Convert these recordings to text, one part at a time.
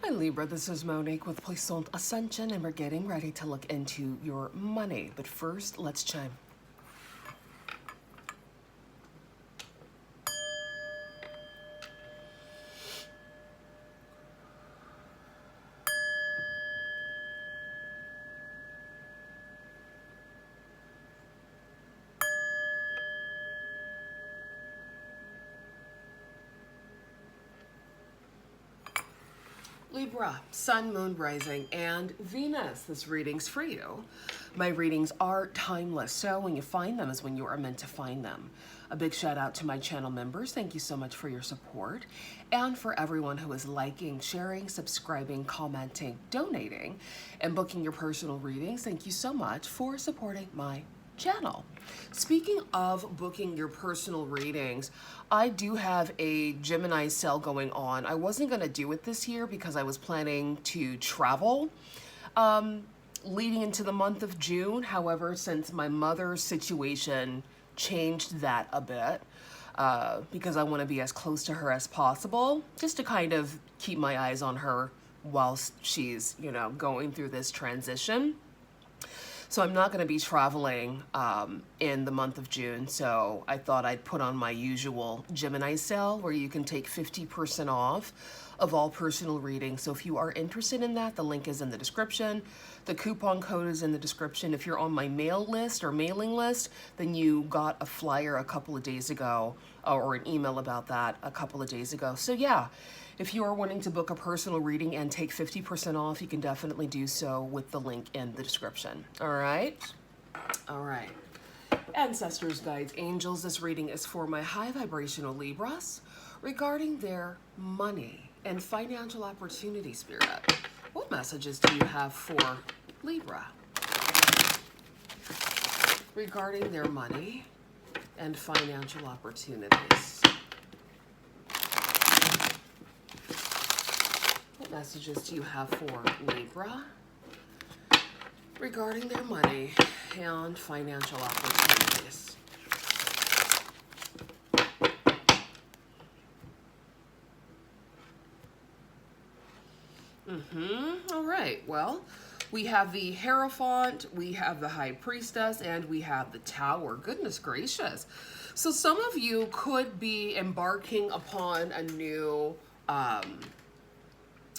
Hi Libra, this is Monique with Puissant Ascension, and we're getting ready to look into your money. But first, let's chime. Libra, Sun, Moon, Rising, and Venus. This reading's for you. My readings are timeless, so when you find them is when you are meant to find them. A big shout out to my channel members. Thank you so much for your support. And for everyone who is liking, sharing, subscribing, commenting, donating, and booking your personal readings, thank you so much for supporting my channel. Speaking of booking your personal readings, I do have a Gemini sale going on. I wasn't going to do it this year because I was planning to travel leading into the month of June. However, since my mother's situation changed that a bit, because I want to be as close to her as possible, just to kind of keep my eyes on her whilst she's, going through this transition. So I'm not going to be traveling in the month of June, so I thought I'd put on my usual Gemini sale where you can take 50% off of all personal readings. So if you are interested in that, the link is in the description. The coupon code is in the description. If you're on my mail list or mailing list, then you got a flyer a couple of days ago, or an email about that a couple of days ago. So yeah, if you are wanting to book a personal reading and take 50% off, you can definitely do so with the link in the description. All right? All right. Ancestors, guides, angels, this reading is for my high vibrational Libras regarding their money and financial opportunity, Spirit. What messages do you have for Libra regarding their money and financial opportunities? What messages do you have for Libra regarding their money and financial opportunities? All right. Well, we have the Hierophant, we have the High Priestess, and we have the Tower. Goodness gracious. So some of you could be embarking upon a new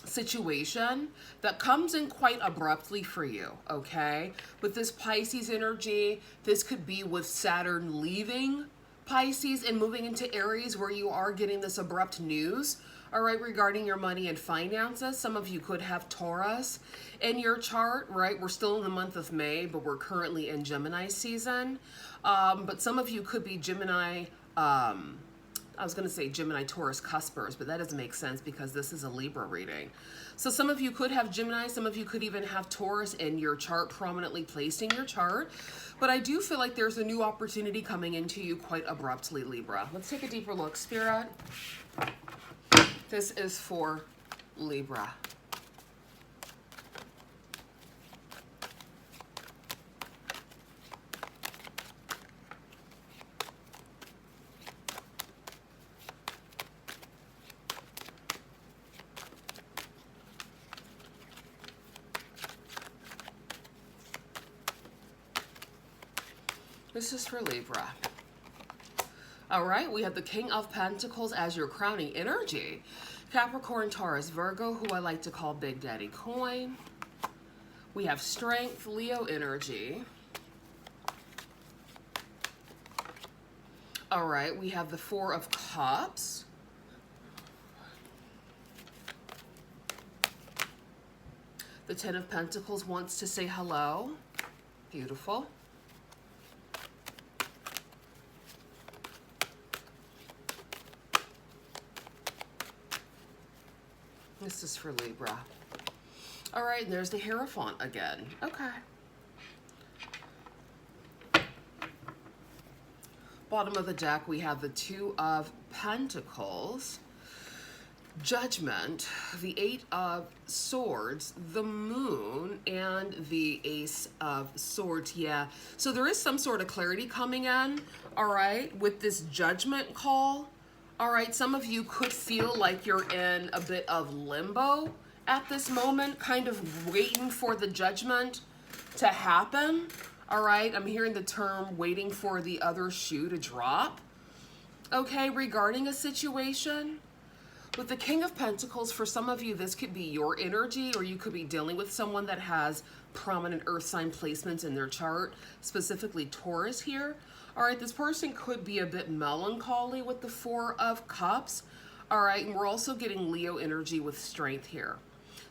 situation that comes in quite abruptly for you, okay? With this Pisces energy, this could be with Saturn leaving Pisces and moving into Aries, where you are getting this abrupt news, all right, regarding your money and finances. Some of you could have Taurus in your chart, right? We're still in the month of May, but we're currently in Gemini season. But some of you could be Gemini, I was going to say Gemini Taurus cuspers, but that doesn't make sense because this is a Libra reading. So some of you could have Gemini, some of you could even have Taurus in your chart, prominently placed in your chart. But I do feel like there's a new opportunity coming into you quite abruptly, Libra. Let's take a deeper look, Spirit. This is for Libra. This is for Libra. All right, we have the King of Pentacles as your crowning energy. Capricorn, Taurus, Virgo, who I like to call Big Daddy Coin. We have Strength, Leo energy. All right, we have the Four of Cups. The Ten of Pentacles wants to say hello. Beautiful. This is for Libra. All right, and there's the Hierophant again. Okay. Bottom of the deck, we have the Two of Pentacles, Judgment, the Eight of Swords, the Moon, and the Ace of Swords. Yeah, so there is some sort of clarity coming in, all right, with this Judgment call. All right, some of you could feel like you're in a bit of limbo at this moment, kind of waiting for the judgment to happen. All right, I'm hearing the term waiting for the other shoe to drop. Okay, regarding a situation. With the King of Pentacles, for some of you, this could be your energy, or you could be dealing with someone that has prominent earth sign placements in their chart, specifically Taurus here. All right, this person could be a bit melancholy with the Four of Cups. All right, and we're also getting Leo energy with strength here.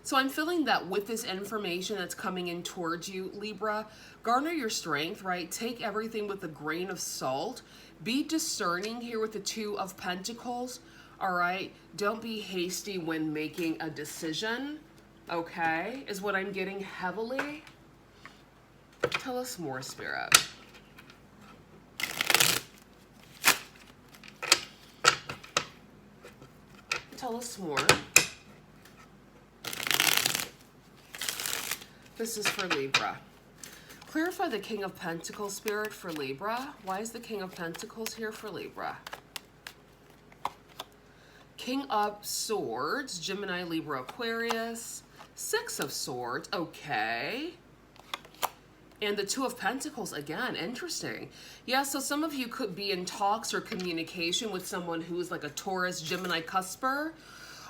So I'm feeling that with this information that's coming in towards you, Libra, garner your strength, right? Take everything with a grain of salt. Be discerning here with the Two of Pentacles. All right, don't be hasty when making a decision, okay, is what I'm getting heavily. Tell us more, Spirit. Tell us more. This is for Libra. Clarify the King of Pentacles, Spirit, for Libra. Why is the King of Pentacles here for Libra? King of Swords, Gemini, Libra, Aquarius. Six of Swords, okay. And the Two of Pentacles, again, interesting. Yeah, so some of you could be in talks or communication with someone who's like a Taurus, Gemini cusper.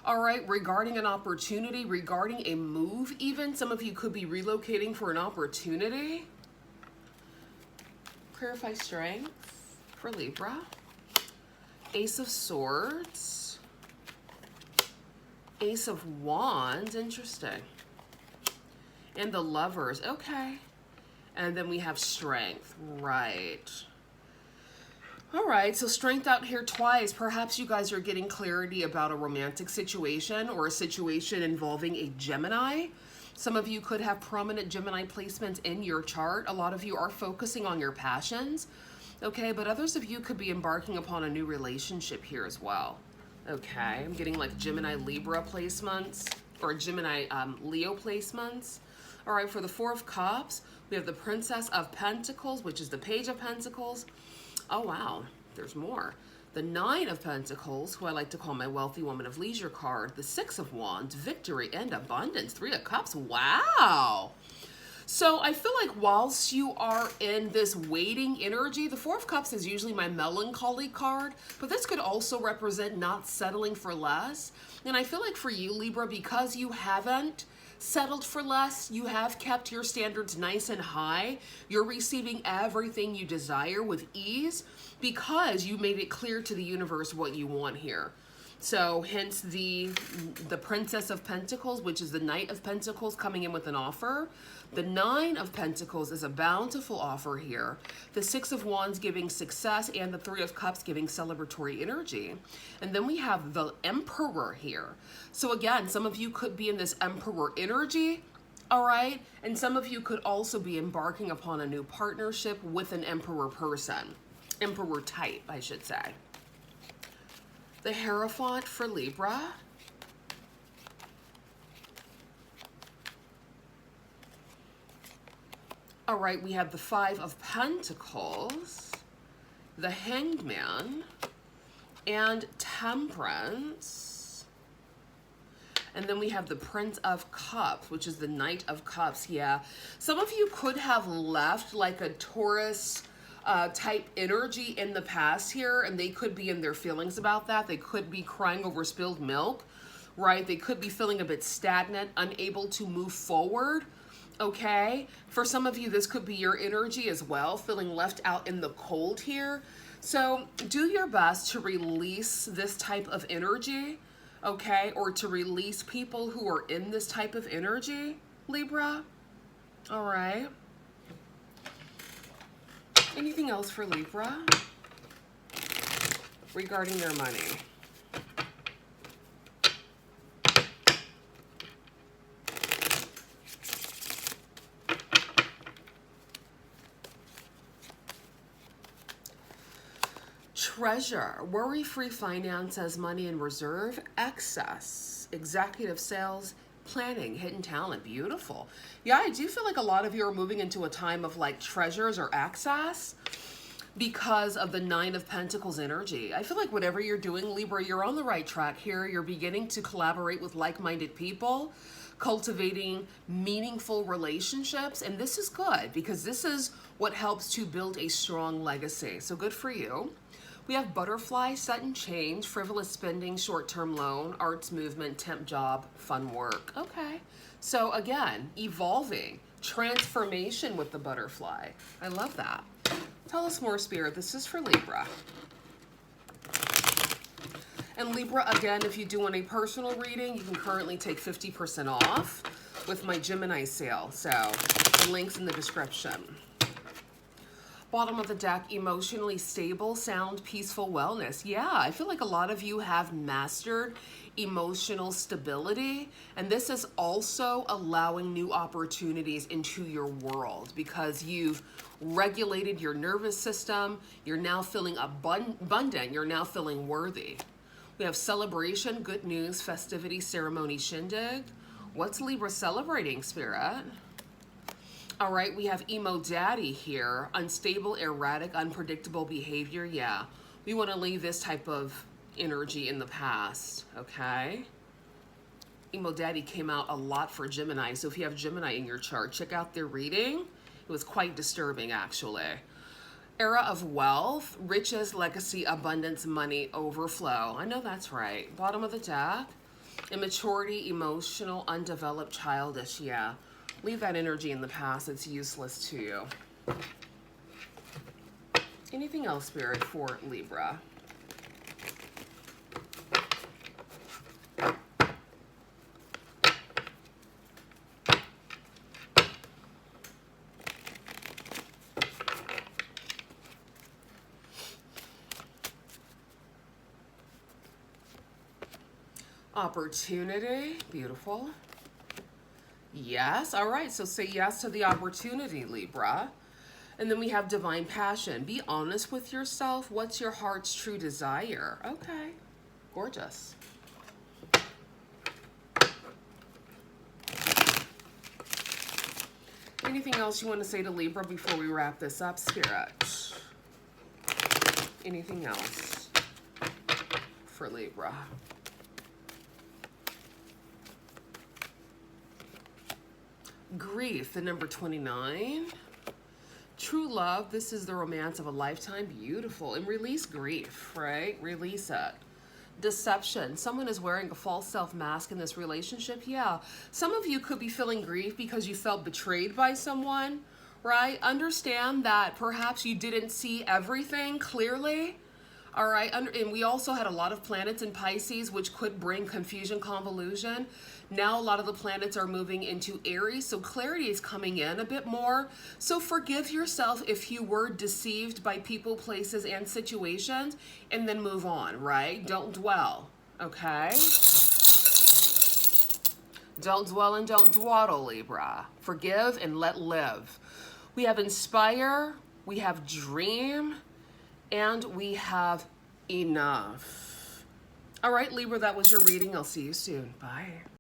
All right, regarding an opportunity, regarding a move even. Some of you could be relocating for an opportunity. Clarify strength for Libra. Ace of Swords. Ace of Wands, interesting. And the Lovers, okay. And then we have strength, right. All right, so strength out here twice. Perhaps you guys are getting clarity about a romantic situation or a situation involving a Gemini. Some of you could have prominent Gemini placements in your chart. A lot of you are focusing on your passions, okay? But others of you could be embarking upon a new relationship here as well. Okay, I'm getting like Gemini Libra placements or Gemini Leo placements. All right, for the Four of Cups, we have the Princess of Pentacles, which is the Page of Pentacles. Oh, wow, there's more. The Nine of Pentacles, who I like to call my Wealthy Woman of Leisure card. The Six of Wands, Victory and Abundance. Three of Cups, wow. So I feel like whilst you are in this waiting energy, the Four of Cups is usually my melancholy card, but this could also represent not settling for less. And I feel like for you, Libra, because you haven't settled for less, you have kept your standards nice and high. You're receiving everything you desire with ease because you made it clear to the universe what you want here. So hence the Princess of Pentacles, which is the Knight of Pentacles coming in with an offer. The Nine of Pentacles is a bountiful offer here. The Six of Wands giving success and the Three of Cups giving celebratory energy. And then we have the Emperor here. So again, some of you could be in this Emperor energy, all right? And some of you could also be embarking upon a new partnership with an Emperor person. Emperor type, I should say. The Hierophant for Libra. All right, we have the Five of Pentacles, the Hanged Man, and Temperance. And then we have the Prince of Cups, which is the Knight of Cups. Yeah, some of you could have left like a Taurus type energy in the past here, and they could be in their feelings about that. They could be crying over spilled milk, right? They could be feeling a bit stagnant, unable to move forward, okay? For some of you, this could be your energy as well, feeling left out in the cold here. So do your best to release this type of energy, okay? Or to release people who are in this type of energy, Libra, all right? Anything else for Libra regarding their money? Treasure, worry-free finances, money in reserve, excess, executive sales, planning, hidden talent, beautiful. Yeah, I do feel like a lot of you are moving into a time of like treasures or access. because of the Nine of Pentacles energy. I feel like whatever you're doing, Libra, you're on the right track here. You're beginning to collaborate with like-minded people, cultivating meaningful relationships. And this is good because this is what helps to build a strong legacy. So good for you. We have butterfly, sudden change, frivolous spending, short-term loan, arts movement, temp job, fun work. Okay. So again, evolving, transformation with the butterfly. I love that. Tell us more, Spirit. This is for Libra. And Libra, again, if you do want a personal reading, you can currently take 50% off with my Gemini sale. So the link's in the description. Bottom of the deck, emotionally stable, sound, peaceful wellness. Yeah, I feel like a lot of you have mastered emotional stability, and this is also allowing new opportunities into your world because you've regulated your nervous system. You're now feeling abundant. You're now feeling worthy. We have celebration, good news, festivity, ceremony, shindig. What's Libra celebrating, Spirit? All right, we have emo daddy here. Unstable, erratic, unpredictable behavior. Yeah, we want to leave this type of energy in the past, okay? Emo daddy came out a lot for Gemini, so if you have Gemini in your chart, check out their reading. It was quite disturbing, actually. Era of wealth, riches, legacy, abundance, money, overflow. I know that's right. Bottom of the deck, immaturity, emotional, undeveloped, childish. Yeah. Leave that energy in the past. It's useless to you. Anything else, Spirit, for Libra? Opportunity. Beautiful. Yes. All right. So say yes to the opportunity, Libra. And then we have divine passion. Be honest with yourself. What's your heart's true desire? Okay. Gorgeous. Anything else you want to say to Libra before we wrap this up, Spirit? Anything else for Libra? Grief, the number 29. True love, this is the romance of a lifetime. Beautiful. And release grief, right? Release it. Deception. Someone is wearing a false self mask in this relationship. Yeah. Some of you could be feeling grief because you felt betrayed by someone, right? Understand that perhaps you didn't see everything clearly. All right, and we also had a lot of planets in Pisces, which could bring confusion, convolution. Now a lot of the planets are moving into Aries, so clarity is coming in a bit more. So forgive yourself if you were deceived by people, places, and situations, and then move on, right? Don't dwell, okay? Don't dwell and don't dawdle, Libra. Forgive and let live. We have inspire, we have dream, and we have enough. All right, Libra, that was your reading. I'll see you soon. Bye.